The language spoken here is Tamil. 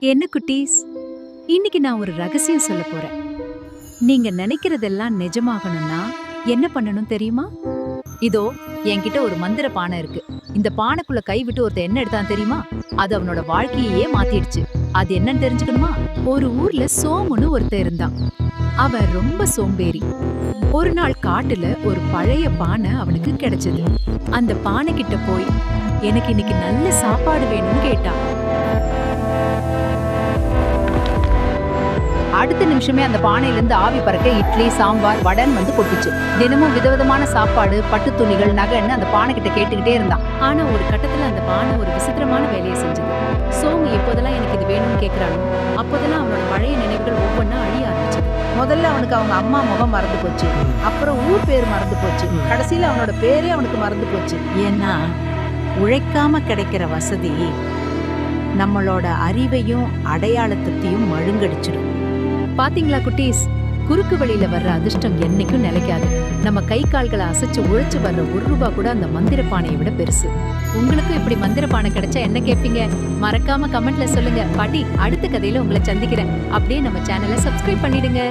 என்ன குட்டீஸ், இன்னைக்கு நான் ஒரு ரகசியம் சொல்ல போறேன். நீங்க நினைக்கிறதெல்லாம் நிஜமாகணும்னா என்ன பண்ணணும் தெரியுமா? இதோ என்கிட்ட ஒரு மந்திர பானை இருக்கு. இந்த பானைக்குள்ள கை விட்டு ஒருத்தன் என்ன எடுத்தான் தெரியுமா? அது அவனோட வாழ்க்கையே மாத்திடுச்சு. அது என்னன்னு தெரிஞ்சுக்கணுமா? ஒரு ஊர்ல சோமுன்னு ஒருத்தன் இருந்தான். அவன் ரொம்ப சோம்பேறி. ஒரு நாள் காட்டுல ஒரு பழைய பானை அவனுக்கு கிடைச்சது. அந்த பானை கிட்ட போய் எனக்கு இன்னைக்கு நல்ல சாப்பாடு வேணும்னு கேட்டான். அடுத்த நிமிஷமே அந்த பானையில இருந்து ஆவி பறக்க இட்லி, சாம்பார், வடன் வந்து கொட்டுச்சு. தினமும் விதவிதமான சாப்பாடு, பட்டு துணிகள், நகைன்னு அந்த பானை கிட்ட கேட்டுக்கிட்டே இருந்தான். ஆனா ஒரு கட்டத்துல அந்த பானை ஒரு விசித்திரமான வேலையை செஞ்சது. சோமு எப்போதெல்லாம் எனக்கு இது வேணும்னு கேக்குறானோ அப்போதெல்லாம் அவனோட பழைய நினைவுகள் ஒவ்வொன்னா அழிய ஆரம்பிச்சது. முதல்ல அவனுக்கு அவங்க அம்மா முகம் மறந்து போச்சு. அப்புறம் ஊர் பேர் மறந்து போச்சு. கடைசியில அவனோட பேரே அவனுக்கு மறந்து போச்சு. ஏன்னா உழைக்காம கிடைக்கிற வசதி நம்மளோட அறிவையும் அடையாளத்தையும் மழுங்கடிச்சிடும். பாத்தீங்களா குட்டீஸ், குறுக்கு வழியில வர்ற அதிர்ஷ்டம் என்னைக்கும் நிலைக்காது. நம்ம கை கால்களை அசைச்சு உழைச்சு வர்ற ₹1 கூட அந்த மந்திர பானையை விட பெருசு. உங்களுக்கும் இப்படி மந்திர பானை கிடைச்சா என்ன கேட்பீங்க? மறக்காம கமெண்ட்ல சொல்லுங்க. பாட்டி, அடுத்த கதையில உங்களை சந்திக்கிறேன். அப்படியே நம்ம சேனலை சப்ஸ்கிரைப் பண்ணிடுங்க.